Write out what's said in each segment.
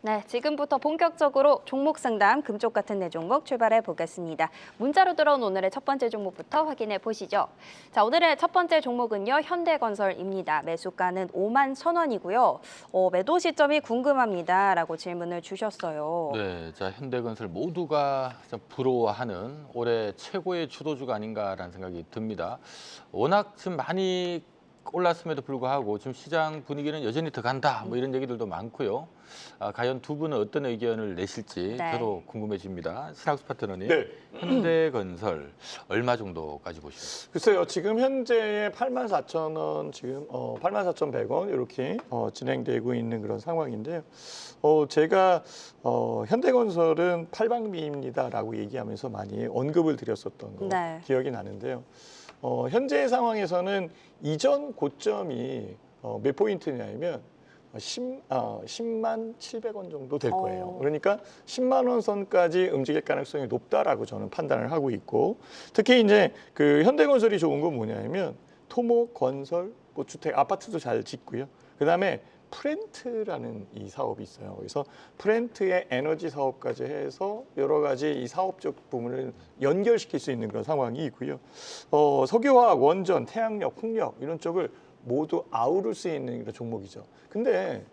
네, 지금부터 본격적으로 종목 상담 금쪽 같은 네 종목 출발해 보겠습니다. 문자로 들어온 오늘의 첫 번째 종목부터 확인해 보시죠. 자, 오늘의 첫 번째 종목은요, 현대건설입니다. 매수가는 5만 1,000원이고요. 매도 시점이 궁금합니다라고 질문을 주셨어요. 네, 자 현대건설 모두가 좀 부러워하는 올해 최고의 주도주가 아닌가라는 생각이 듭니다. 워낙 지금 많이 올랐음에도 불구하고 지금 시장 분위기는 여전히 더 간다 뭐 이런 얘기들도 많고요. 과연 두 분은 어떤 의견을 내실지 네. 저도 궁금해집니다. 신학수 파트너님, 네. 현대건설 얼마 정도까지 보시나요? 글쎄요, 지금 현재 84,000원, 지금 84,100원 이렇게 진행되고 있는 그런 상황인데요. 제가 현대건설은 팔방미입니다라고 얘기하면서 많이 언급을 드렸었던 거 네. 기억이 나는데요. 현재 상황에서는 이전 고점이 몇 포인트냐면 10만 700원 정도 될 거예요. 그러니까 10만 원 선까지 움직일 가능성이 높다라고 저는 판단을 하고 있고, 특히 이제 그 현대건설이 좋은 건 뭐냐면 토목, 건설, 뭐 주택, 아파트도 잘 짓고요. 그다음에 프렌트라는 이 사업이 있어요. 그래서 프렌트의 에너지 사업까지 해서 여러 가지 이 사업적 부분을 연결시킬 수 있는 그런 상황이 있고요. 석유화학, 원전, 태양력, 풍력 이런 쪽을 모두 아우를 수 있는 그런 종목이죠. 근데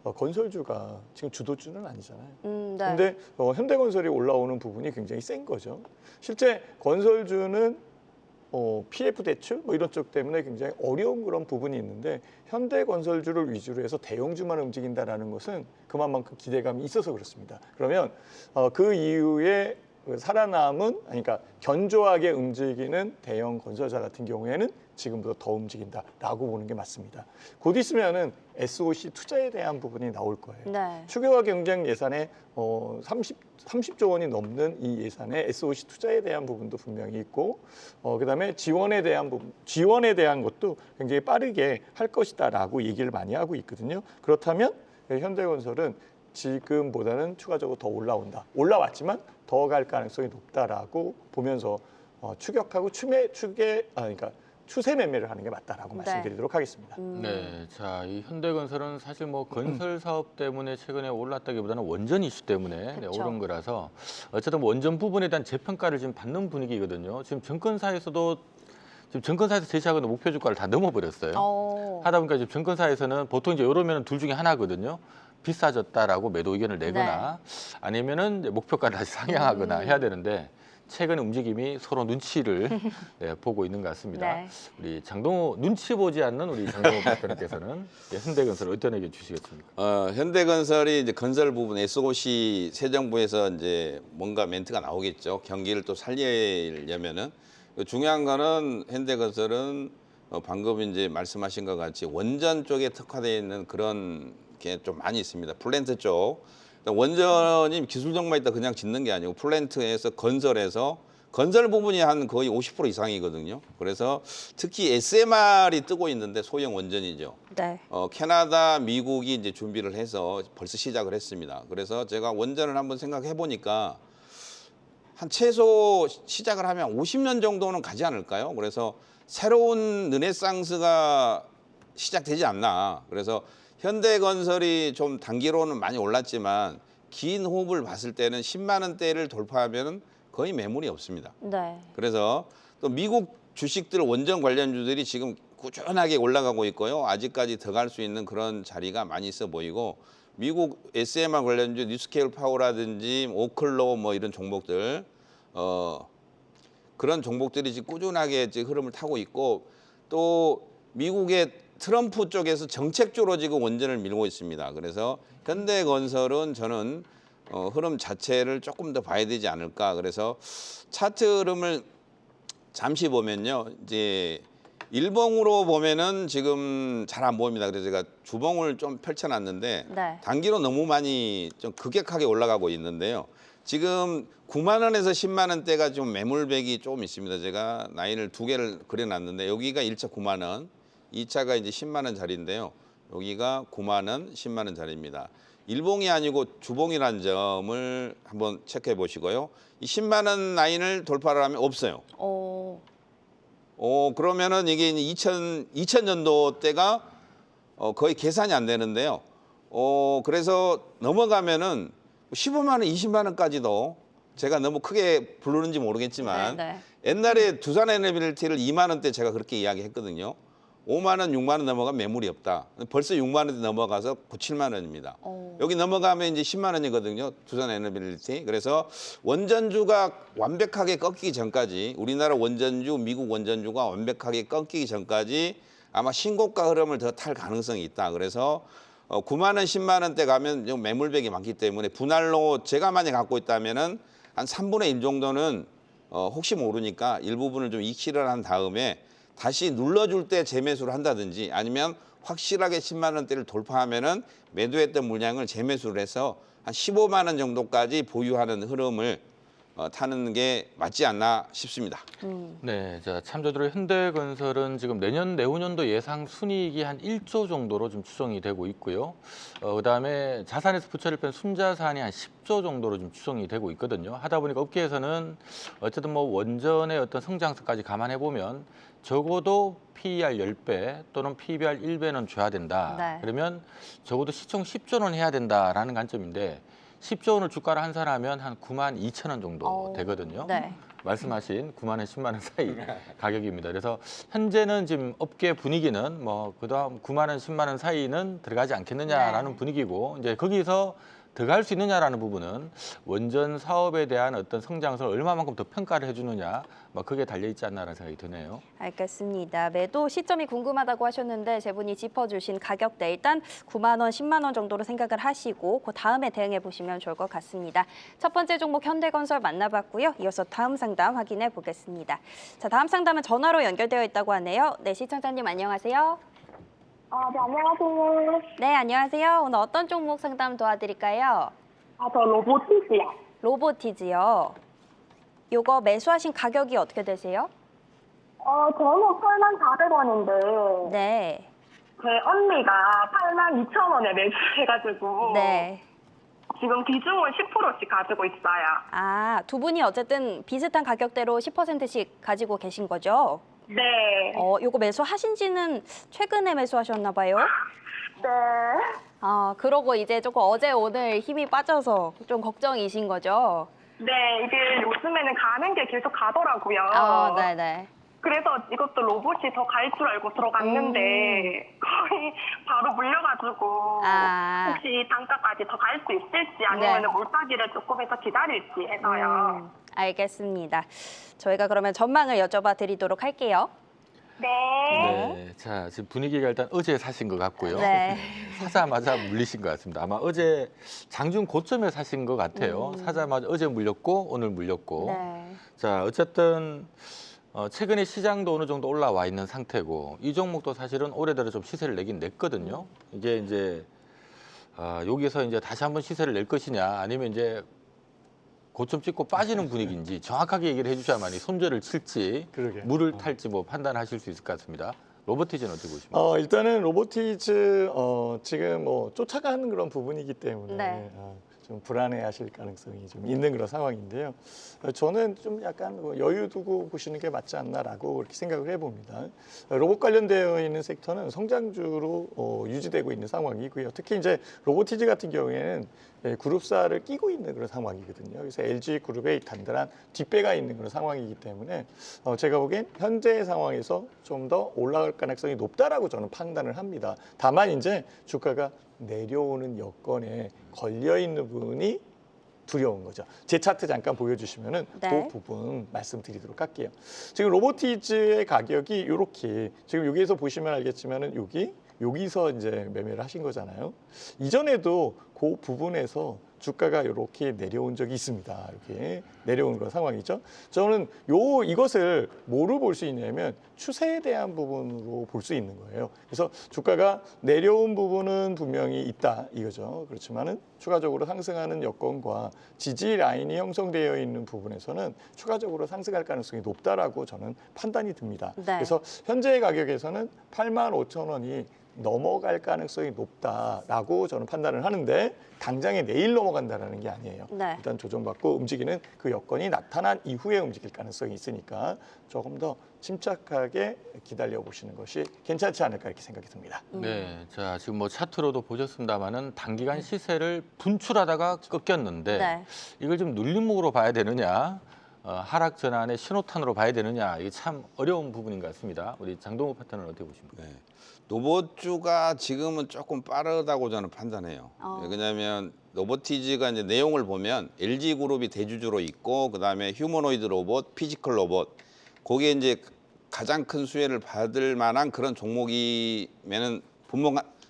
건설주가 지금 주도주는 아니잖아요. 네. 근데 현대건설이 올라오는 부분이 굉장히 센 거죠. 실제 건설주는 PF 대출 뭐 이런 쪽 때문에 굉장히 어려운 그런 부분이 있는데, 현대건설주를 위주로 해서 대형주만 움직인다라는 것은 그만큼 기대감이 있어서 그렇습니다. 그러면 그 이후에 살아남은, 그러니까 견조하게 움직이는 대형 건설사 같은 경우에는 지금보다 더 움직인다라고 보는 게 맞습니다. 곧 있으면은 SOC 투자에 대한 부분이 나올 거예요. 네. 추계화 경쟁 예산에 30조 원이 넘는 이 예산에 SOC 투자에 대한 부분도 분명히 있고, 그다음에 지원에 대한 부분, 지원에 대한 것도 굉장히 빠르게 할 것이다라고 얘기를 많이 하고 있거든요. 그렇다면 현대건설은 지금보다는 추가적으로 더 올라왔지만 더 갈 가능성이 높다라고 보면서 추격하고 그러니까 추세 매매를 하는 게 맞다라고 말씀드리도록 하겠습니다. 네, 자, 이 현대건설은 사실 뭐 건설 사업 때문에 최근에 올랐다기보다는 원전 이슈 때문에 그쵸. 오른 거라서 어쨌든 원전 부분에 대한 재평가를 지금 받는 분위기거든요. 지금 정권사에서 제시하고 있는 목표 주가를 다 넘어버렸어요. 하다 보니까 지금 정권사에서는 보통 이제 이러면 둘 중에 하나거든요. 비싸졌다라고 매도 의견을 내거나 아니면은 이제 목표가를 다시 상향하거나 해야 되는데, 최근 움직임이 서로 눈치를 보고 있는 것 같습니다. 네. 우리 장동호, 눈치 보지 않는 우리 장동호 박사님께서는 현대건설 어떤 의견 주시겠습니까? 현대건설이 이제 건설 부분 SOC 새 정부에서 이제 뭔가 멘트가 나오겠죠. 경기를 또 살리려면은. 중요한 거는 현대건설은 방금 이제 말씀하신 것 같이 원전 쪽에 특화되어 있는 그런 게 좀 많이 있습니다. 플랜트 쪽. 원전이 기술적만 있다 그냥 짓는 게 아니고 플랜트에서 건설 부분이 한 거의 50% 이상이거든요. 그래서 특히 SMR이 뜨고 있는데 소형 원전이죠. 네. 캐나다, 미국이 이제 준비를 해서 벌써 시작을 했습니다. 그래서 제가 원전을 한번 생각해 보니까 한 최소 시작을 하면 50년 정도는 가지 않을까요? 그래서 새로운 르네상스가 시작되지 않나. 그래서 현대건설이 좀 단기로는 많이 올랐지만 긴 호흡을 봤을 때는 10만 원대를 돌파하면 거의 매물이 없습니다. 네. 그래서 또 미국 주식들 원전 관련주들이 지금 꾸준하게 올라가고 있고요. 아직까지 더 갈 수 있는 그런 자리가 많이 있어 보이고, 미국 SMR 관련주 뉴스케일 파워라든지 오클로 뭐 이런 종목들 그런 종목들이 지금 꾸준하게 지금 흐름을 타고 있고, 또 미국의 트럼프 쪽에서 정책적으로 지금 원전을 밀고 있습니다. 그래서 현대건설은 저는 흐름 자체를 조금 더 봐야 되지 않을까. 그래서 차트 흐름을 잠시 보면요, 이제 일봉으로 보면은 지금 잘 안 보입니다. 그래서 제가 주봉을 좀 펼쳐놨는데 네. 단기로 너무 많이 좀 급격하게 올라가고 있는데요. 지금 9만 원에서 10만 원대가 좀 매물백이 조금 있습니다. 제가 라인을 두 개를 그려놨는데 여기가 1차 9만 원, 2차가 이제 10만 원 자리인데요. 여기가 9만 원, 10만 원 자리입니다. 일봉이 아니고 주봉이라는 점을 한번 체크해 보시고요. 이 10만 원 라인을 돌파를 하면 없어요. 그러면은 이게 2000년도 때가 거의 계산이 안 되는데요. 그래서 넘어가면은 15만 원, 20만 원까지도 제가 너무 크게 부르는지 모르겠지만 네. 옛날에 두산 에너빌리티를 2만 원대 제가 그렇게 이야기했거든요. 5만 원, 6만 원 넘어가면 매물이 없다. 벌써 6만 원대 넘어가서 9, 7만 원입니다. 여기 넘어가면 이제 10만 원이거든요. 두산 에너빌리티. 그래서 원전주가 완벽하게 꺾이기 전까지 우리나라 원전주, 미국 원전주가 완벽하게 꺾이기 전까지 아마 신고가 흐름을 더 탈 가능성이 있다. 그래서 9만 원, 10만 원대 가면 좀 매물백이 많기 때문에 분할로 제가 만약 갖고 있다면은 한 3분의 1 정도는 혹시 모르니까 일부분을 좀 익힐을 한 다음에 다시 눌러줄 때 재매수를 한다든지 아니면 확실하게 10만 원대를 돌파하면은 매도했던 물량을 재매수를 해서 한 15만 원 정도까지 보유하는 흐름을 타는 게 맞지 않나 싶습니다. 네, 자 참조대로 현대건설은 지금 내년 내후년도 예상 순이익이 한 1조 정도로 좀 추정이 되고 있고요. 그다음에 자산에서 부채를 뺀 순자산이 한 10조 정도로 좀 추정이 되고 있거든요. 하다 보니까 업계에서는 어쨌든 뭐 원전의 어떤 성장성까지 감안해 보면 적어도 PER 10배 또는 PBR 1배는 줘야 된다. 네. 그러면 적어도 시총 10조는 해야 된다라는 관점인데 10조 원을 주가를 환산하면 한 9만 2천 원 정도 되거든요. 네. 말씀하신 9만 원, 10만 원 사이 가격입니다. 그래서 현재는 지금 업계 분위기는 뭐 그다음 9만 원, 10만 원 사이는 들어가지 않겠느냐라는 네. 분위기고 이제 거기서 들어갈 수 있느냐라는 부분은 원전 사업에 대한 어떤 성장성을 얼마만큼 더 평가를 해주느냐, 뭐 그게 달려 있지 않나라는 생각이 드네요. 알겠습니다. 매도 시점이 궁금하다고 하셨는데 세 분이 짚어주신 가격대 일단 9만 원, 10만 원 정도로 생각을 하시고 그 다음에 대응해 보시면 좋을 것 같습니다. 첫 번째 종목 현대건설 만나봤고요. 이어서 다음 상담 확인해 보겠습니다. 자, 다음 상담은 전화로 연결되어 있다고 하네요. 네, 시청자님 안녕하세요. 네, 안녕하세요. 네, 안녕하세요. 오늘 어떤 종목 상담 도와드릴까요? 저 로보티즈요. 로보티즈요. 요거 매수하신 가격이 어떻게 되세요? 저는 84,400원인데, 네. 제 언니가 82,000원에 매수해가지고, 네. 지금 비중을 10%씩 가지고 있어요. 아, 두 분이 어쨌든 비슷한 가격대로 10%씩 가지고 계신 거죠? 네. 요거 매수하신 지는 최근에 매수하셨나 봐요? 네. 아, 그러고 이제 조금 어제 오늘 힘이 빠져서 좀 걱정이신 거죠? 네, 이게 요즘에는 가는 게 계속 가더라고요. 아, 네네. 그래서 이것도 로봇이 더 갈 줄 알고 들어갔는데, 거의 바로 물려가지고, 아. 혹시 단가까지 더 갈 수 있을지, 아니면 네. 몰타기를 조금 해서 기다릴지 해서요. 알겠습니다. 저희가 그러면 전망을 여쭤봐 드리도록 할게요. 네. 네, 자 지금 분위기가 일단 어제 사신 것 같고요. 네. 사자마자 물리신 것 같습니다. 아마 어제 장중 고점에 사신 것 같아요. 사자마자 어제 물렸고 오늘 물렸고. 네. 자 어쨌든 최근에 시장도 어느 정도 올라와 있는 상태고 이 종목도 사실은 올해 들어 좀 시세를 내긴 냈거든요. 이게 이제 여기서 이제 다시 한번 시세를 낼 것이냐 아니면 이제 고점 찍고 빠지는 분위기인지 정확하게 얘기를 해주셔야만이 손절을 칠지 그러게요. 물을 탈지 뭐 판단하실 수 있을 것 같습니다. 로보티즈는 어떻게 보십니까? 일단은 로보티즈 지금 뭐 쫓아가는 그런 부분이기 때문에 네. 좀 불안해하실 가능성이 좀 있는 그런 상황인데요. 저는 좀 약간 뭐 여유 두고 보시는 게 맞지 않나라고 그렇게 생각을 해봅니다. 로봇 관련되어 있는 섹터는 성장주로 유지되고 있는 상황이고요. 특히 이제 로보티즈 같은 경우에는 그룹사를 끼고 있는 그런 상황이거든요. 그래서 LG 그룹의 단단한 뒷배가 있는 그런 상황이기 때문에 제가 보기엔 현재 상황에서 좀 더 올라갈 가능성이 높다라고 저는 판단을 합니다. 다만 이제 주가가 내려오는 여건에 걸려 있는 부분이 두려운 거죠. 제 차트 잠깐 보여주시면은 네. 그 부분 말씀드리도록 할게요. 지금 로보티즈의 가격이 이렇게 지금 여기에서 보시면 알겠지만은 여기서 이제 매매를 하신 거잖아요. 이전에도 그 부분에서 주가가 이렇게 내려온 적이 있습니다. 이렇게 내려온 그런 상황이죠. 저는 이것을 뭐로 볼 수 있냐면 추세에 대한 부분으로 볼 수 있는 거예요. 그래서 주가가 내려온 부분은 분명히 있다 이거죠. 그렇지만은 추가적으로 상승하는 여건과 지지 라인이 형성되어 있는 부분에서는 추가적으로 상승할 가능성이 높다라고 저는 판단이 듭니다. 네. 그래서 현재의 가격에서는 85,000원이 넘어갈 가능성이 높다라고 저는 판단을 하는데 당장에 내일 넘어간다라는 게 아니에요. 네. 일단 조정받고 움직이는 그 여건이 나타난 이후에 움직일 가능성이 있으니까 조금 더 침착하게 기다려 보시는 것이 괜찮지 않을까 이렇게 생각이 듭니다. 네, 자 지금 뭐 차트로도 보셨습니다만은 단기간 시세를 분출하다가 꺾였는데 네. 이걸 좀 눌림목으로 봐야 되느냐, 하락 전환의 신호탄으로 봐야 되느냐, 이게 참 어려운 부분인 것 같습니다. 우리 장동호 파트너는 어떻게 보십니까? 네. 로봇주가 지금은 조금 빠르다고 저는 판단해요. 왜냐하면 로보티즈가 이제 내용을 보면 LG그룹이 대주주로 있고 그다음에 휴머노이드 로봇, 피지컬 로봇, 거기에 이제 가장 큰 수혜를 받을 만한 그런 종목이면은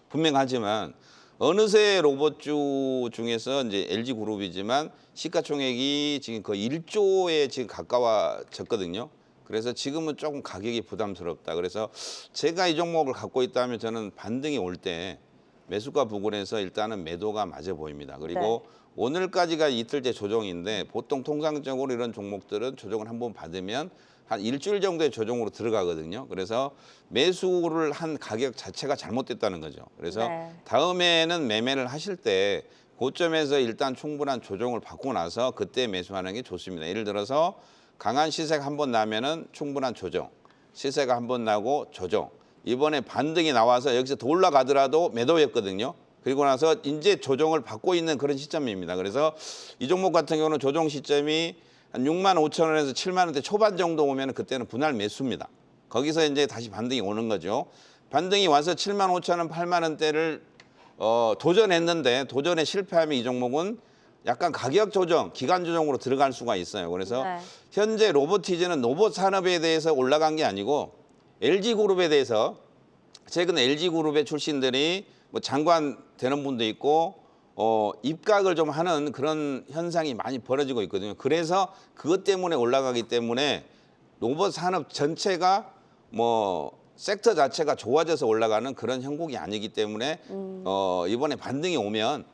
분명하지만 어느새 로봇주 중에서 이제 LG그룹이지만 시가총액이 지금 거의 1조에 지금 가까워졌거든요. 그래서 지금은 조금 가격이 부담스럽다. 그래서 제가 이 종목을 갖고 있다면 저는 반등이 올 때 매수가 부근에서 일단은 매도가 맞아 보입니다. 그리고 오늘까지가 이틀째 조정인데 보통 통상적으로 이런 종목들은 조정을 한번 받으면 한 일주일 정도의 조정으로 들어가거든요. 그래서 매수를 한 가격 자체가 잘못됐다는 거죠. 그래서 다음에는 매매를 하실 때 고점에서 일단 충분한 조정을 받고 나서 그때 매수하는 게 좋습니다. 예를 들어서 강한 시세가 한번 나면은 충분한 조정, 시세가 한번 나고 조정. 이번에 반등이 나와서 여기서 더 올라가더라도 매도였거든요. 그리고 나서 이제 조정을 받고 있는 그런 시점입니다. 그래서 이 종목 같은 경우는 조정 시점이 한 6만 5천 원에서 7만 원대 초반 정도 오면 그때는 분할 매수입니다. 거기서 이제 다시 반등이 오는 거죠. 반등이 와서 7만 5천 원, 8만 원대를 도전했는데 도전에 실패하면 이 종목은 약간 가격 조정, 기간 조정으로 들어갈 수가 있어요. 그래서 현재 로보티즈는 로봇 산업에 대해서 올라간 게 아니고 LG그룹에 대해서 최근 LG그룹의 출신들이 뭐 장관 되는 분도 있고 입각을 좀 하는 그런 현상이 많이 벌어지고 있거든요. 그래서 그것 때문에 올라가기 때문에 로봇 산업 전체가 뭐 섹터 자체가 좋아져서 올라가는 그런 형국이 아니기 때문에 이번에 반등이 오면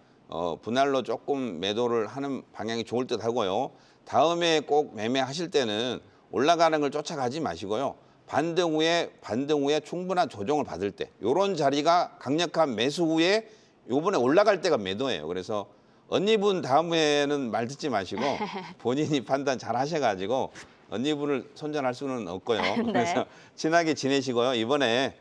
분할로 조금 매도를 하는 방향이 좋을 듯 하고요. 다음에 꼭 매매하실 때는 올라가는 걸 쫓아가지 마시고요. 반등 후에 충분한 조정을 받을 때 이런 자리가 강력한 매수 후에 요번에 올라갈 때가 매도예요. 그래서 언니분 다음에는 말 듣지 마시고 본인이 판단 잘 하셔가지고 언니분을 손절할 수는 없고요. 그래서 친하게 지내시고요. 이번에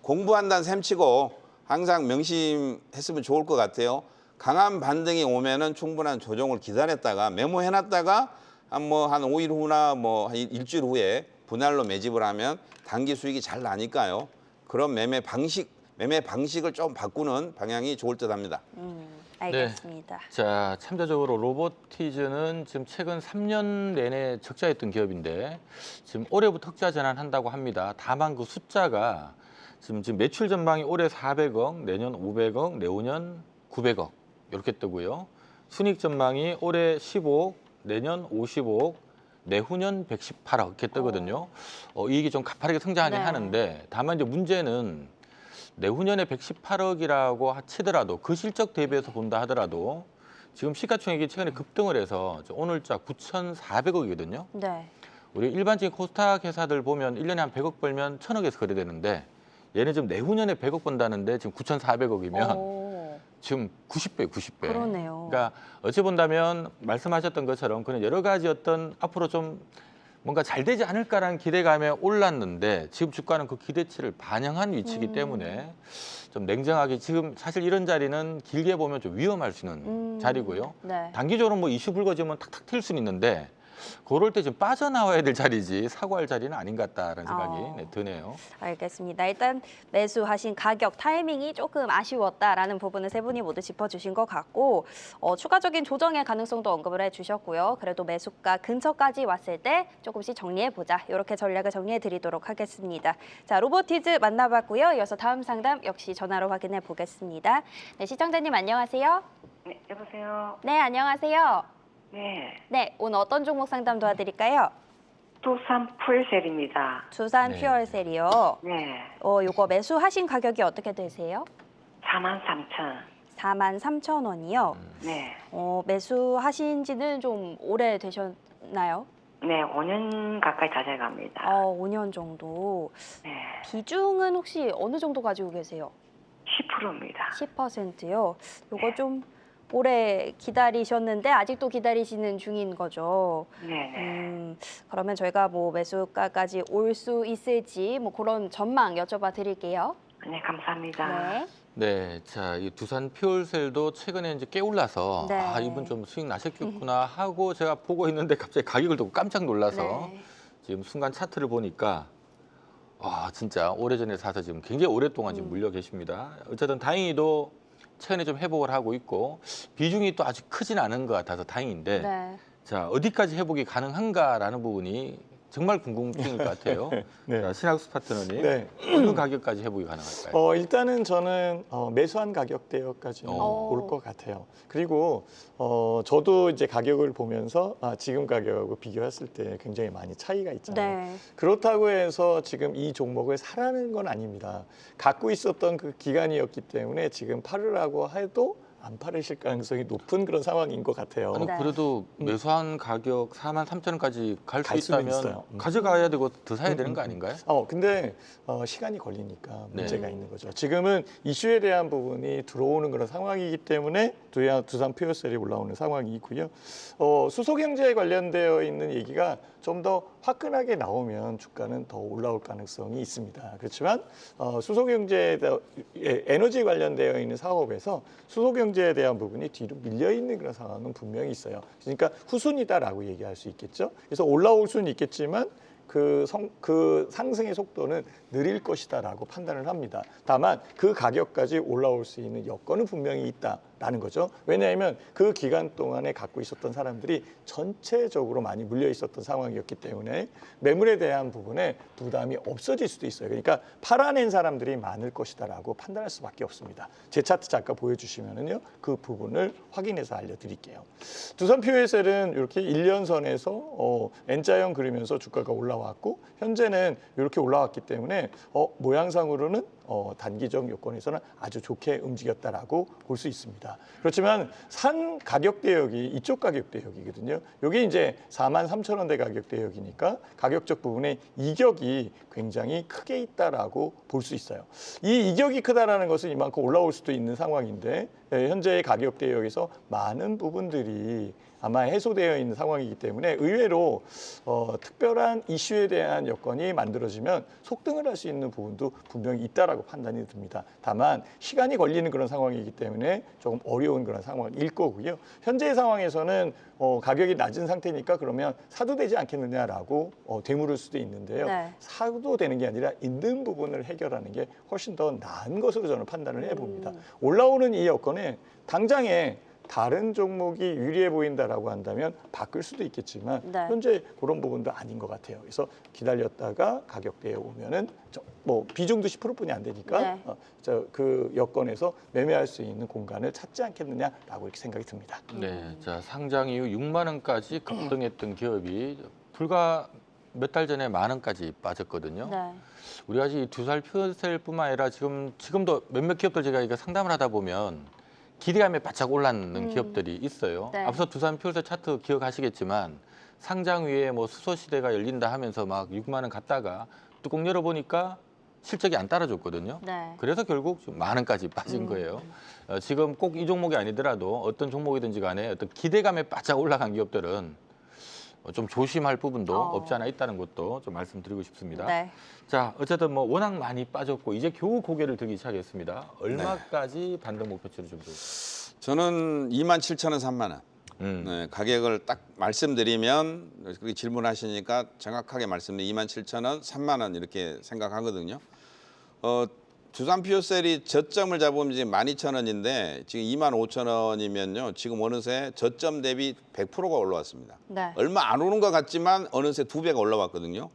공부한다는 셈치고 항상 명심했으면 좋을 것 같아요. 강한 반등이 오면은 충분한 조정을 기다렸다가 메모해놨다가 한 5일 후나 한 일주일 후에 분할로 매집을 하면 단기 수익이 잘 나니까요. 그런 매매 방식을 좀 바꾸는 방향이 좋을 듯합니다. 알겠습니다. 네. 자, 참조적으로 로보티즈는 지금 최근 3년 내내 적자였던 기업인데 지금 올해부터 흑자 전환한다고 합니다. 다만 그 숫자가 지금 매출 전망이 올해 400억, 내년 500억, 내후년 900억 이렇게 뜨고요. 순이익 전망이 올해 15억, 내년 55억, 내후년 118억 이렇게 뜨거든요. 이익이 좀 가파르게 성장하긴 하는데 다만 이제 문제는 내후년에 118억이라고 치더라도 그 실적 대비해서 본다 하더라도 지금 시가총액이 최근에 급등을 해서 오늘자 9,400억이거든요. 네. 우리 일반적인 코스닥 회사들 보면 1년에 한 100억 벌면 1,000억에서 거래되는데 얘는 지금 내후년에 100억 번다는데 지금 9,400억이면 지금 90배, 90배. 그러네요. 그러니까 어찌 본다면 말씀하셨던 것처럼 그런 여러 가지 어떤 앞으로 좀 뭔가 잘 되지 않을까라는 기대감에 올랐는데 지금 주가는 그 기대치를 반영한 위치이기 때문에 좀 냉정하게 지금 사실 이런 자리는 길게 보면 좀 위험할 수 있는 자리고요. 단기적으로 뭐 이슈 불거지면 탁탁 튈 수는 있는데 그럴 때 좀 빠져나와야 될 자리지 사고할 자리는 아닌 것 같다라는 생각이 드네요. 알겠습니다. 일단 매수하신 가격 타이밍이 조금 아쉬웠다라는 부분을 세 분이 모두 짚어주신 것 같고 추가적인 조정의 가능성도 언급을 해주셨고요. 그래도 매수가 근처까지 왔을 때 조금씩 정리해보자. 이렇게 전략을 정리해드리도록 하겠습니다. 자, 로보티즈 만나봤고요. 이어서 다음 상담 역시 전화로 확인해 보겠습니다. 네, 시청자님 안녕하세요. 네, 여보세요. 네, 안녕하세요. 네, 오늘 어떤 종목 상담 도와드릴까요? 두산 풀셀입니다. 두산 퓨얼셀이요. 네, 요거 매수하신 가격이 어떻게 되세요? 43,000. 43,000원이요. 네, 매수하신 지는 좀 오래 되셨나요? 네, 5년 가까이 자제 갑니다. 5년 정도. 네, 비중은 혹시 어느 정도 가지고 계세요? 10%입니다. 10%요. 요거 좀 오래 기다리셨는데 아직도 기다리시는 중인 거죠. 네. 그러면 저희가 뭐 매수가까지 올 수 있을지 뭐 그런 전망 여쭤봐 드릴게요. 네, 감사합니다. 네. 네, 자, 이 두산 퓨얼셀도 최근에 이제 꽤 올라서 네. 이분 좀 수익 나셨겠구나 하고 제가 보고 있는데 갑자기 가격을 두고 깜짝 놀라서 네. 지금 순간 차트를 보니까 와, 진짜 오래전에 사서 지금 굉장히 오랫동안 지금 물려 계십니다. 어쨌든 다행히도 최근에 좀 회복을 하고 있고 비중이 또 아주 크진 않은 것 같아서 다행인데 네. 자, 어디까지 회복이 가능한가라는 부분이 정말 궁금증일 것 같아요. 네. 자, 신학수 파트너님, 네. 어느 가격까지 회복이 가능할까요? 일단은 저는 매수한 가격대여까지는 어. 올 것 같아요. 그리고 저도 이제 가격을 보면서 지금 가격하고 비교했을 때 굉장히 많이 차이가 있잖아요. 네. 그렇다고 해서 지금 이 종목을 사라는 건 아닙니다. 갖고 있었던 그 기간이었기 때문에 지금 팔으라고 해도 안 팔으실 가능성이 높은 그런 상황인 것 같아요. 아니, 네. 그래도 매수한 가격 43,000원까지 갈 갈 수 수는 있다면 있어요. 가져가야 되고 더 사야 되는 거 아닌가요? 근데 시간이 걸리니까 문제가 네. 있는 거죠. 지금은 이슈에 대한 부분이 들어오는 그런 상황이기 때문에 두산 퓨어셀이 올라오는 상황이고요. 수소 경제에 관련되어 있는 얘기가 좀 더 화끈하게 나오면 주가는 더 올라올 가능성이 있습니다. 그렇지만 수소 경제에 에너지 관련되어 있는 사업에서 수소 경제에 대한 부분이 뒤로 밀려 있는 그런 상황은 분명히 있어요. 그러니까 후순위다라고 얘기할 수 있겠죠. 그래서 올라올 수는 있겠지만 그 상승의 속도는 느릴 것이다라고 판단을 합니다. 다만 그 가격까지 올라올 수 있는 여건은 분명히 있다라는 거죠. 왜냐하면 그 기간 동안에 갖고 있었던 사람들이 전체적으로 많이 물려 있었던 상황이었기 때문에 매물에 대한 부분에 부담이 없어질 수도 있어요. 그러니까 팔아낸 사람들이 많을 것이다라고 판단할 수밖에 없습니다. 제 차트 잠깐 보여주시면은요, 그 부분을 확인해서 알려드릴게요. 두산 퓨어셀은 이렇게 1년선에서 N자형 그리면서 주가가 올라왔고 현재는 이렇게 올라왔기 때문에 모양상으로는 단기적 요건에서는 아주 좋게 움직였다라고 볼 수 있습니다. 그렇지만 산 가격 대역이 이쪽 가격 대역이거든요. 이게 이제 43,000원대 가격 대역이니까 가격적 부분에 이격이 굉장히 크게 있다라고 볼 수 있어요. 이 이격이 크다라는 것은 이만큼 올라올 수도 있는 상황인데 현재의 가격 대역에서 많은 부분들이 아마 해소되어 있는 상황이기 때문에 의외로 특별한 이슈에 대한 여건이 만들어지면 속등을 할 수 있는 부분도 분명히 있다라고 판단이 듭니다. 다만 시간이 걸리는 그런 상황이기 때문에 조금 어려운 그런 상황일 거고요. 현재의 상황에서는 가격이 낮은 상태니까 그러면 사도 되지 않겠느냐라고 되물을 수도 있는데요. 네. 사도 되는 게 아니라 있는 부분을 해결하는 게 훨씬 더 나은 것으로 저는 판단을 해봅니다. 올라오는 이 여건에 당장에 다른 종목이 유리해 보인다라고 한다면 바꿀 수도 있겠지만 네. 현재 그런 부분도 아닌 것 같아요. 그래서 기다렸다가 가격대에 오면은 뭐 비중도 10%뿐이 안 되니까 네. 그 여건에서 매매할 수 있는 공간을 찾지 않겠느냐라고 이렇게 생각이 듭니다. 네, 자, 상장 이후 6만 원까지 급등했던 기업이 불과 몇 달 전에 10,000 원까지 빠졌거든요. 네. 우리가 이 두산 퓨어셀뿐만 아니라 지금도 몇몇 기업들 제가 이거 상담을 하다 보면 기대감에 바짝 올랐는 기업들이 있어요. 네. 앞서 두산 퓨어셀 차트 기억하시겠지만 상장 위에 뭐 수소 시대가 열린다 하면서 막 6만 원 갔다가 뚜껑 열어보니까 실적이 안 따라줬거든요. 네. 그래서 결국 좀 10,000 원까지 빠진 거예요. 지금 꼭 이 종목이 아니더라도 어떤 종목이든지 간에 어떤 기대감에 바짝 올라간 기업들은 좀 조심할 부분도 없지 않아 있다는 것도 좀 말씀드리고 싶습니다. 네. 자, 어쨌든 뭐 워낙 많이 빠졌고 이제 겨우 고개를 들기 시작했습니다. 얼마까지 반등 목표치를 좀 주세요? 저는 27,000원, 3만 원. 네, 가격을 딱 말씀드리면 그렇게 질문하시니까 정확하게 말씀드리면 27,000원, 3만 원 이렇게 생각하거든요. 두산 퓨어셀이 저점을 잡으면 이제 12,000원인데 지금 25,000원이면요. 지금 어느새 저점 대비 100%가 올라왔습니다. 네. 얼마 안 오는 것 같지만 어느새 2배가 올라왔거든요.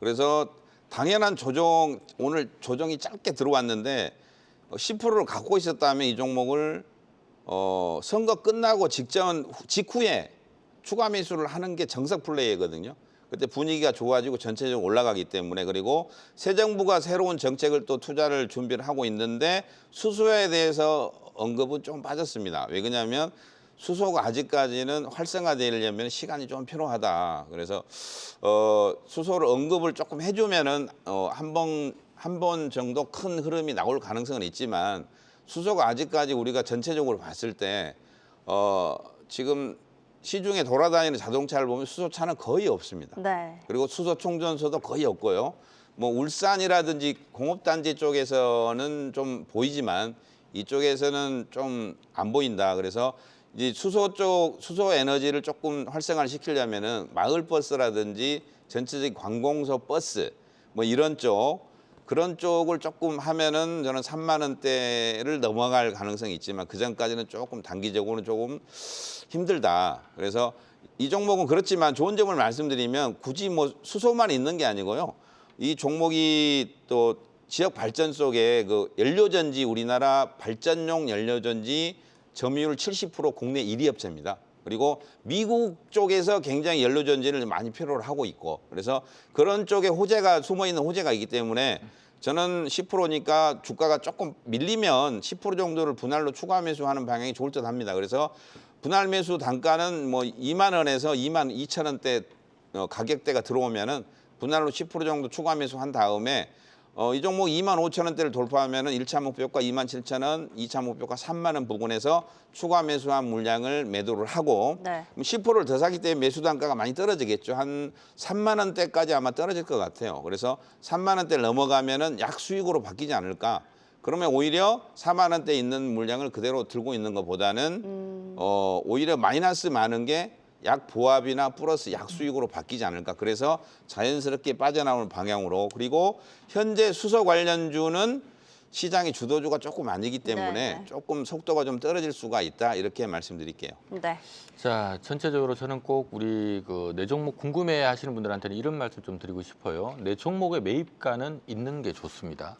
그래서 당연한 조정, 오늘 조정이 짧게 들어왔는데 10%를 갖고 있었다면 이 종목을 선거 끝나고 직후에 추가 매수를 하는 게 정석 플레이거든요. 그때 분위기가 좋아지고 전체적으로 올라가기 때문에 그리고 새 정부가 새로운 정책을 또 투자를 준비를 하고 있는데 수소에 대해서 언급은 좀 빠졌습니다. 왜 그러냐면 수소가 아직까지는 활성화되려면 시간이 좀 필요하다. 그래서 수소를 언급을 조금 해주면은 한 번 정도 큰 흐름이 나올 가능성은 있지만 수소가 아직까지 우리가 전체적으로 봤을 때 지금 시중에 돌아다니는 자동차를 보면 수소차는 거의 없습니다. 네. 그리고 수소 충전소도 거의 없고요. 뭐 울산이라든지 공업단지 쪽에서는 좀 보이지만 이쪽에서는 좀 안 보인다. 그래서 이제 수소 에너지를 조금 활성화를 시키려면은 마을 버스라든지 전체적인 관공서 버스 뭐 이런 그런 쪽을 조금 하면은 저는 3만 원대를 넘어갈 가능성이 있지만 그 전까지는 조금 단기적으로는 조금 힘들다. 그래서 이 종목은 그렇지만 좋은 점을 말씀드리면 굳이 뭐 수소만 있는 게 아니고요. 이 종목이 또 지역 발전소 속에 그 연료전지 우리나라 발전용 연료전지 점유율 70% 국내 1위 업체입니다. 그리고 미국 쪽에서 굉장히 연료전지를 많이 필요로 하고 있고 그래서 그런 쪽에 숨어있는 호재가 있기 때문에 저는 10%니까 주가가 조금 밀리면 10% 정도를 분할로 추가 매수하는 방향이 좋을 듯 합니다. 그래서 분할 매수 단가는 뭐 2만 원에서 2만 2천 원대 가격대가 들어오면은 분할로 10% 정도 추가 매수한 다음에 이 종목 2만 5천 원대를 돌파하면은 1차 목표가 2만 7천 원, 2차 목표가 3만 원 부근에서 추가 매수한 물량을 매도를 하고 네. 10%를 더 사기 때문에 매수 단가가 많이 떨어지겠죠. 한 3만 원대까지 아마 떨어질 것 같아요. 그래서 3만 원대를 넘어가면은 약 수익으로 바뀌지 않을까. 그러면 오히려 4만 원대 있는 물량을 그대로 들고 있는 것보다는 오히려 마이너스 많은 게 약 보합이나 플러스 약 수익으로 바뀌지 않을까. 그래서 자연스럽게 빠져나오는 방향으로 그리고 현재 수소 관련주는 시장의 주도주가 조금 아니기 때문에 네. 조금 속도가 좀 떨어질 수가 있다. 이렇게 말씀드릴게요. 네. 자, 전체적으로 저는 꼭 우리 내 종목 궁금해 하시는 분들한테는 이런 말씀 좀 드리고 싶어요. 내 종목의 매입가는 있는 게 좋습니다.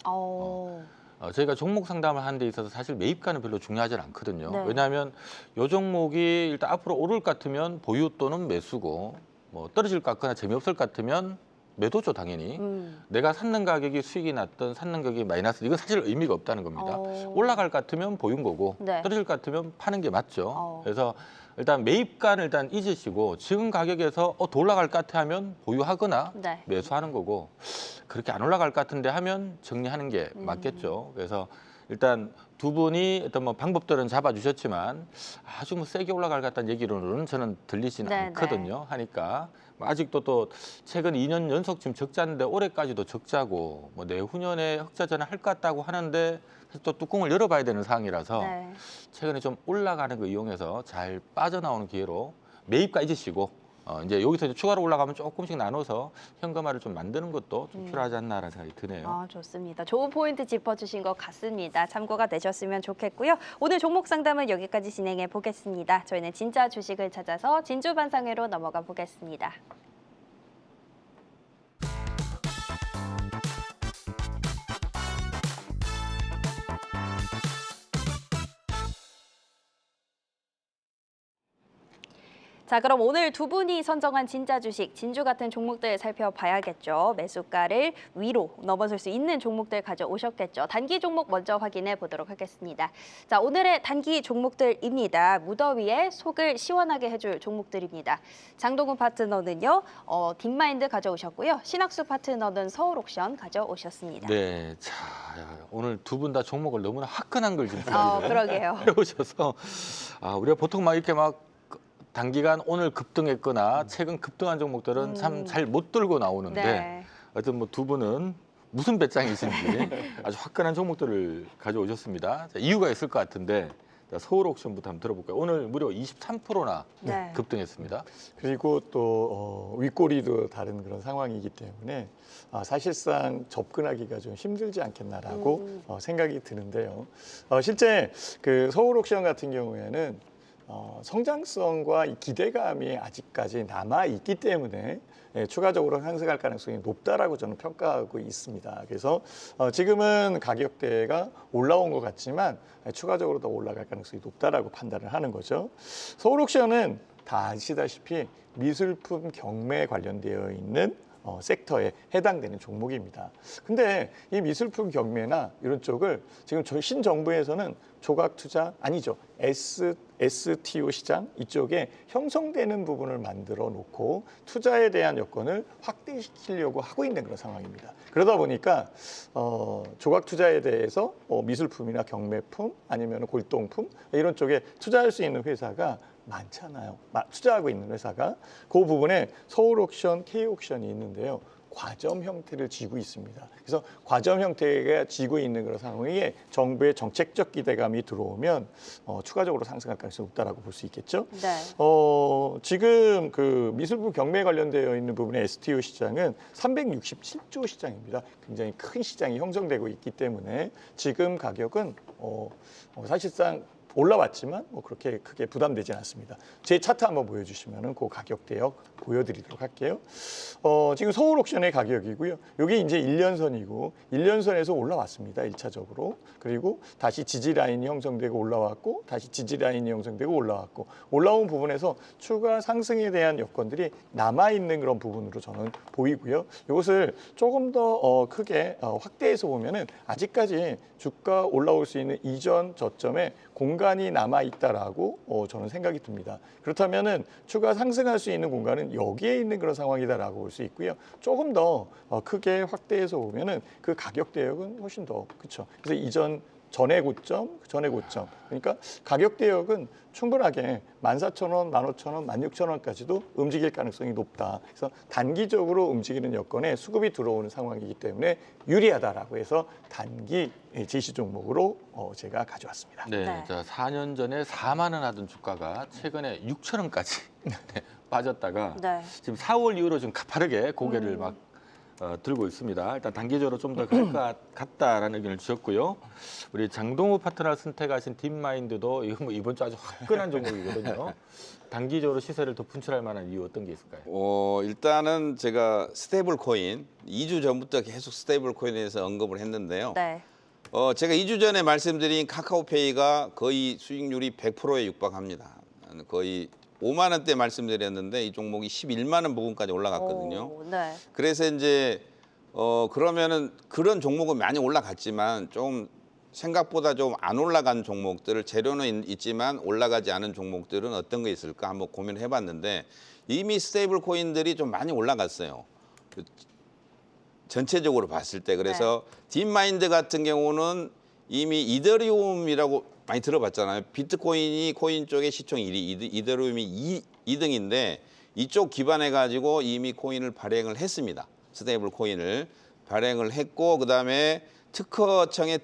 저희가 종목 상담을 하는 데 있어서 사실 매입가는 별로 중요하지 않거든요. 네. 왜냐하면 이 종목이 일단 앞으로 오를 것 같으면 보유 또는 매수고 뭐 떨어질 것 같거나 재미없을 것 같으면 매도죠, 당연히. 내가 샀는 가격이 수익이 났든 샀는 가격이 마이너스 이건 사실 의미가 없다는 겁니다. 올라갈 것 같으면 보유인 거고 네. 떨어질 것 같으면 파는 게 맞죠. 그래서 일단 매입가는 일단 잊으시고 지금 가격에서 더 올라갈 것 같아 하면 보유하거나 네. 매수하는 거고 그렇게 안 올라갈 것 같은데 하면 정리하는 게 맞겠죠. 그래서 일단 두 분이 어떤 뭐 방법들은 잡아주셨지만 아주 뭐 세게 올라갈 것 같다는 얘기로는 저는 들리지는 네, 않거든요. 하니까 아직도 또 최근 2년 연속 지금 적자인데 올해까지도 적자고 뭐 내후년에 흑자전환 할 것 같다고 하는데 사실 또 뚜껑을 열어봐야 되는 상황이라서 네. 최근에 좀 올라가는 거 이용해서 잘 빠져나오는 기회로 매입가 잊으시고 이제 여기서 이제 추가로 올라가면 조금씩 나눠서 현금화를 좀 만드는 것도 좀 필요하지 않나라는 생각이 드네요. 좋습니다. 좋은 포인트 짚어주신 것 같습니다. 참고가 되셨으면 좋겠고요. 오늘 종목 상담은 여기까지 진행해 보겠습니다. 저희는 진짜 주식을 찾아서 진주반상회로 넘어가 보겠습니다. 자, 그럼 오늘 두 분이 선정한 진짜 주식, 진주 같은 종목들 살펴봐야겠죠. 매수가를 위로 넘어설 수 있는 종목들 가져오셨겠죠. 단기 종목 먼저 확인해 보도록 하겠습니다. 자, 오늘의 단기 종목들입니다. 무더위에 속을 시원하게 해줄 종목들입니다. 장동훈 파트너는요, 딥마인드 가져오셨고요. 신학수 파트너는 서울옥션 가져오셨습니다. 네, 자 오늘 두 분 다 종목을 너무나 화끈한 걸 지금 그러게요. 해오셔서 우리가 보통 막 이렇게 막 단기간 오늘 급등했거나 최근 급등한 종목들은 참 잘 못 들고 나오는데 네. 하여튼 뭐 두 분은 무슨 배짱이신지 아주 화끈한 종목들을 가져오셨습니다. 자, 이유가 있을 것 같은데 자, 서울옥션부터 한번 들어볼까요? 오늘 무려 23%나 네. 급등했습니다. 그리고 또 윗꼬리도 다른 그런 상황이기 때문에 사실상 접근하기가 좀 힘들지 않겠나라고 생각이 드는데요. 실제 그 서울옥션 같은 경우에는 성장성과 이 기대감이 아직까지 남아 있기 때문에 추가적으로 상승할 가능성이 높다라고 저는 평가하고 있습니다. 그래서 지금은 가격대가 올라온 것 같지만 추가적으로 더 올라갈 가능성이 높다라고 판단을 하는 거죠. 서울옥션은 다 아시다시피 미술품 경매에 관련되어 있는 섹터에 해당되는 종목입니다. 근데 이 미술품 경매나 이런 쪽을 지금 저희 신정부에서는 조각 투자 아니죠. STO 시장 이쪽에 형성되는 부분을 만들어 놓고 투자에 대한 여건을 확대시키려고 하고 있는 그런 상황입니다. 그러다 보니까 조각 투자에 대해서 미술품이나 경매품 아니면 골동품 이런 쪽에 투자할 수 있는 회사가 많잖아요. 투자하고 있는 회사가 그 부분에 서울옥션, K옥션이 있는데요. 과점 형태를 쥐고 있습니다. 그래서 과점 형태가 쥐고 있는 그런 상황에 정부의 정책적 기대감이 들어오면 추가적으로 상승할 가능성이 높다라고 볼 수 있겠죠. 네. 지금 그 미술품 경매에 관련되어 있는 부분의 STO 시장은 367조 시장입니다. 굉장히 큰 시장이 형성되고 있기 때문에 지금 가격은 사실상 올라왔지만 그렇게 크게 부담되지는 않습니다. 제 차트 한번 보여주시면은 그 가격 대역 보여드리도록 할게요. 지금 서울 옥션의 가격이고요. 여기 이제 1년선이고 1년선에서 올라왔습니다. 1차적으로. 그리고 다시 지지 라인이 형성되고 올라왔고 다시 지지 라인이 형성되고 올라왔고 올라온 부분에서 추가 상승에 대한 여건들이 남아있는 그런 부분으로 저는 보이고요. 이것을 조금 더 크게 확대해서 보면은 아직까지 주가 올라올 수 있는 이전 저점에 공간이 남아 있다라고 저는 생각이 듭니다. 그렇다면은 추가 상승할 수 있는 공간은 여기에 있는 그런 상황이다라고 볼 수 있고요. 조금 더 크게 확대해서 보면은 그 가격 대역은 훨씬 더 그렇죠. 그래서 전의 고점. 그러니까 가격 대역은 충분하게 14,000원, 15,000원, 16,000원까지도 움직일 가능성이 높다. 그래서 단기적으로 움직이는 여건에 수급이 들어오는 상황이기 때문에 유리하다라고 해서 단기 제시 종목으로 제가 가져왔습니다. 네, 네. 자 4년 전에 4만 원 하던 주가가 최근에 6,000원까지 빠졌다가 네. 지금 4월 이후로 좀 가파르게 고개를 막 들고 있습니다. 일단 단기적으로 좀 더 갈 것 같다라는 의견을 주셨고요. 우리 장동우 파트너 선택하신 딥마인드도 이번 주 아주 화끈한 종목이거든요. 단기적으로 시세를 더 분출할 만한 이유 어떤 게 있을까요? 일단은 제가 스테이블 코인 2주 전부터 계속 스테이블 코인에 대해서 언급을 했는데요. 네. 제가 2주 전에 말씀드린 카카오페이가 거의 수익률이 100%에 육박합니다. 거의 5만 원대 말씀드렸는데 이 종목이 11만 원 부근까지 올라갔거든요. 오, 네. 그래서 이제 그러면은 그런 종목은 많이 올라갔지만 좀 생각보다 좀 안 올라간 종목들을 재료는 있지만 올라가지 않은 종목들은 어떤 게 있을까 한번 고민을 해봤는데 이미 스테이블 코인들이 좀 많이 올라갔어요. 전체적으로 봤을 때 그래서 딥마인드 같은 경우는 이미 이더리움이라고 많이 들어봤잖아요. 비트코인이 코인 쪽의 시총 1위, 이더리움이 2등인데 이쪽 기반해 가지고 이미 코인을 발행을 했습니다. 스테이블 코인을 발행을 했고 그다음에 특허청에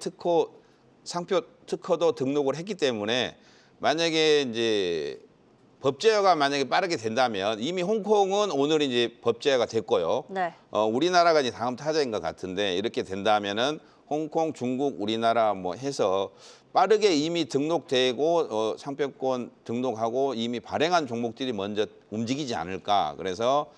상표 특허도 등록을 했기 때문에 만약에 이제 법 제어가 만약에 빠르게 된다면 이미 홍콩은 오늘 이제 법 제어가 됐고요. 네. 우리나라가 이제 다음 타자인 것 같은데 이렇게 된다면은 홍콩, 중국, 우리나라 뭐 해서 빠르게 이미 등록되고 상표권 등록하고 이미 발행한 종목들이 먼저 움직이지 않을까. 그래서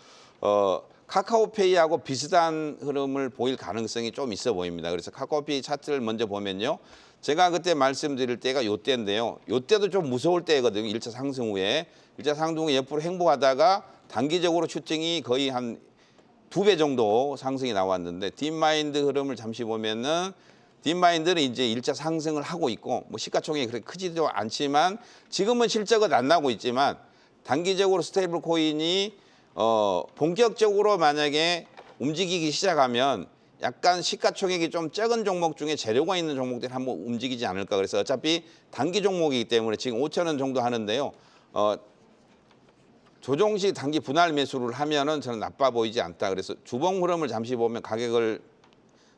카카오페이하고 비슷한 흐름을 보일 가능성이 좀 있어 보입니다. 그래서 카카오페이 차트를 먼저 보면요. 제가 그때 말씀드릴 때가 요때인데요. 요때도 좀 무서울 때거든요. 1차 상승 후에. 1차 상승 후에 옆으로 행보하다가 단기적으로 슈팅이 거의 한 2배 정도 상승이 나왔는데 딥마인드 흐름을 잠시 보면은 딥마인드는 이제 1차 상승을 하고 있고 뭐 시가총액이 그렇게 크지도 않지만 지금은 실적은 안 나고 있지만 단기적으로 스테이블 코인이 본격적으로 만약에 움직이기 시작하면 약간 시가총액이 좀 적은 종목 중에 재료가 있는 종목들이 한번 움직이지 않을까. 그래서 어차피 단기 종목이기 때문에 지금 5,000원 정도 하는데요. 조종식 단기 분할 매수를 하면은 저는 나빠 보이지 않다. 그래서 주봉 흐름을 잠시 보면 가격을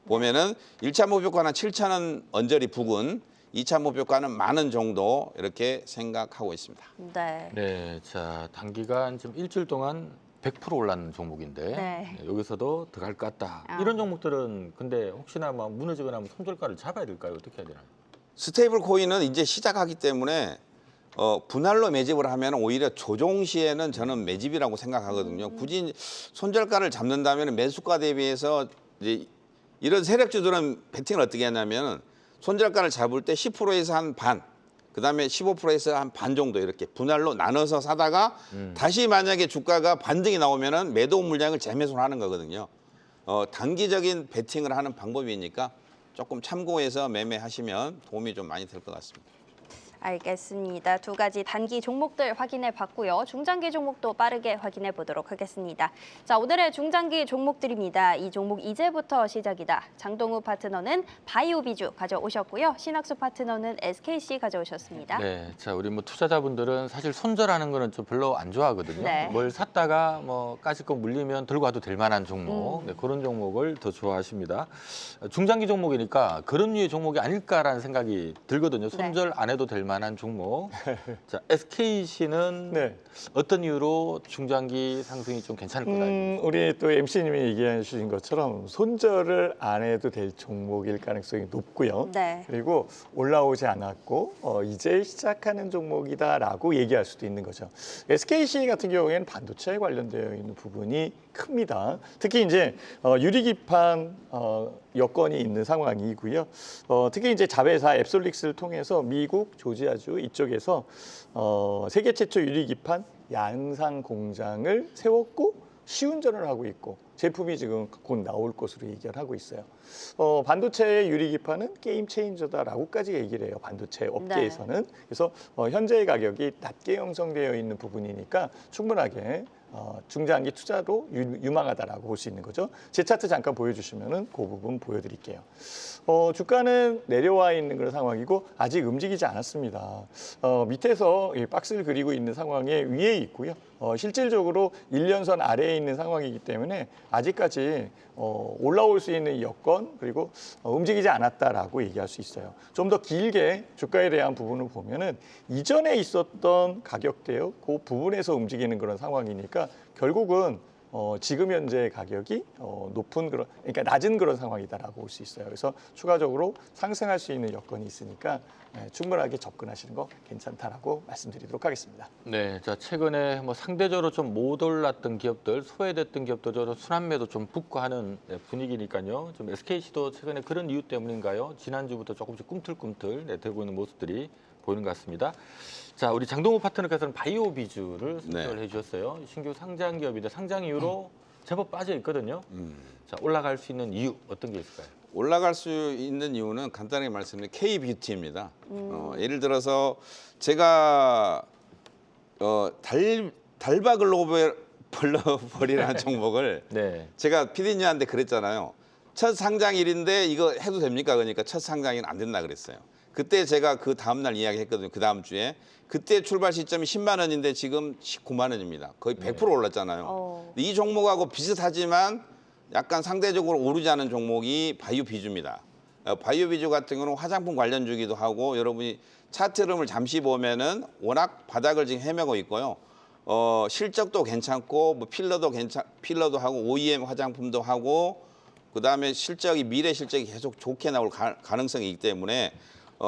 보면은 1차 목표가는 7,000원 언저리 부근, 2차 목표가는 10,000원 정도 이렇게 생각하고 있습니다. 네. 네, 자 단기간 지금 일주일 동안 100% 올랐는 종목인데 네. 여기서도 더 갈 것 같다. 이런 종목들은 근데 혹시나 막 무너지거나 하면 손절가를 잡아야 될까요? 어떻게 해야 되나요? 스테이블 코인은 이제 시작하기 때문에 분할로 매집을 하면 오히려 조종 시에는 저는 매집이라고 생각하거든요. 굳이 손절가를 잡는다면 매수가 대비해서 이제 이런 세력주들은 베팅을 어떻게 하냐면 손절가를 잡을 때 10%에서 한 반, 그다음에 15%에서 한 반 정도 이렇게 분할로 나눠서 사다가 다시 만약에 주가가 반등이 나오면은 매도 물량을 재매수를 하는 거거든요. 단기적인 베팅을 하는 방법이니까 조금 참고해서 매매하시면 도움이 좀 많이 될 것 같습니다. 알겠습니다. 두 가지 단기 종목들 확인해 봤고요. 중장기 종목도 빠르게 확인해 보도록 하겠습니다. 자, 오늘의 중장기 종목들입니다. 이 종목 이제부터 시작이다. 장동우 파트너는 바이오비주 가져오셨고요. 신학수 파트너는 SKC 가져오셨습니다. 네, 자 우리 뭐 투자자분들은 사실 손절하는 거는 좀 별로 안 좋아하거든요. 네. 뭘 샀다가 뭐 까짓거 물리면 들고 와도 될 만한 종목, 네, 그런 종목을 더 좋아하십니다. 중장기 종목이니까 그런 류의 종목이 아닐까라는 생각이 들거든요. 손절 안 해도 될 만한 종목. 자, SKC는 네. 어떤 이유로 중장기 상승이 좀 괜찮을 거다. 우리 또 MC님이 얘기해 주신 것처럼 손절을 안 해도 될 종목일 가능성이 높고요. 네. 그리고 올라오지 않았고 이제 시작하는 종목이다라고 얘기할 수도 있는 거죠. SKC 같은 경우에는 반도체에 관련되어 있는 부분이 큽니다. 특히 이제 유리기판 여건이 있는 상황이고요. 특히 이제 자회사 앱솔릭스를 통해서 미국 조지아주 이쪽에서 세계 최초 유리기판 양산 공장을 세웠고 시운전을 하고 있고 제품이 지금 곧 나올 것으로 얘기를 하고 있어요. 반도체의 유리기판은 게임 체인저다라고까지 얘기를 해요. 반도체 업계에서는. 그래서 현재의 가격이 낮게 형성되어 있는 부분이니까 충분하게 중장기 투자도 유망하다라고 볼 수 있는 거죠. 제 차트 잠깐 보여주시면은 그 부분 보여드릴게요. 주가는 내려와 있는 그런 상황이고 아직 움직이지 않았습니다. 밑에서 이 박스를 그리고 있는 상황에 위에 있고요. 실질적으로 1년선 아래에 있는 상황이기 때문에 아직까지 올라올 수 있는 여건 그리고 움직이지 않았다라고 얘기할 수 있어요. 좀 더 길게 주가에 대한 부분을 보면은 이전에 있었던 가격대요, 그 부분에서 움직이는 그런 상황이니까 결국은 지금 현재 가격이 높은 그런 그러니까 낮은 그런 상황이다라고 볼 수 있어요. 그래서 추가적으로 상승할 수 있는 여건이 있으니까 충분하게 접근하시는 거 괜찮다라고 말씀드리도록 하겠습니다. 네, 자 최근에 뭐 상대적으로 좀 못 올랐던 기업들, 소외됐던 기업들, 순환매도 좀 붙고 하는 분위기니까요. 좀 SKC도 최근에 그런 이유 때문인가요? 지난주부터 조금씩 꿈틀꿈틀 되고 있는 모습들이 보이는 것 같습니다. 자, 우리 장동우 파트너께서는 바이오비주를 선택을 해주셨어요. 신규 상장 기업인데 상장 이후로 제법 빠져 있거든요. 자, 올라갈 수 있는 이유 어떤 게 있을까요? 올라갈 수 있는 이유는 간단하게 말씀드리면 K뷰티입니다. 예를 들어서 제가 달바 글로벌이라는 종목을 네. 제가 PD님한테 그랬잖아요. 첫 상장일인데 이거 해도 됩니까? 그러니까 첫 상장일은 안 된다 그랬어요. 그때 제가 그 다음날 이야기했거든요. 그 다음 주에. 그때 출발 시점이 10만 원인데 지금 19만 원입니다. 거의 100% 올랐잖아요. 근데 이 종목하고 비슷하지만 약간 상대적으로 오르지 않은 종목이 바이오비주입니다. 바이오비주 같은 경우는 화장품 관련주기도 하고 여러분이 차트 흐름을 잠시 보면은 워낙 바닥을 지금 헤매고 있고요. 실적도 괜찮고 뭐 필러도 하고 OEM 화장품도 하고 그다음에 실적이 미래 실적이 계속 좋게 나올 가능성이 있기 때문에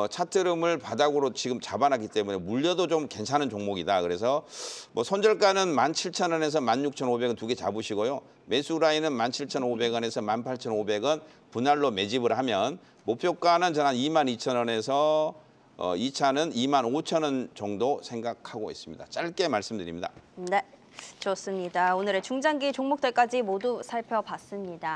차트 흐름을 바닥으로 지금 잡아놨기 때문에 물려도 좀 괜찮은 종목이다. 그래서 뭐 손절가는 17,000원에서 16,500원 두 개 잡으시고요. 매수 라인은 17,500원에서 18,500원 분할로 매집을 하면 목표가는 저는 한 22,000원에서 2차는 25,000원 정도 생각하고 있습니다. 짧게 말씀드립니다. 네, 좋습니다. 오늘의 중장기 종목들까지 모두 살펴봤습니다.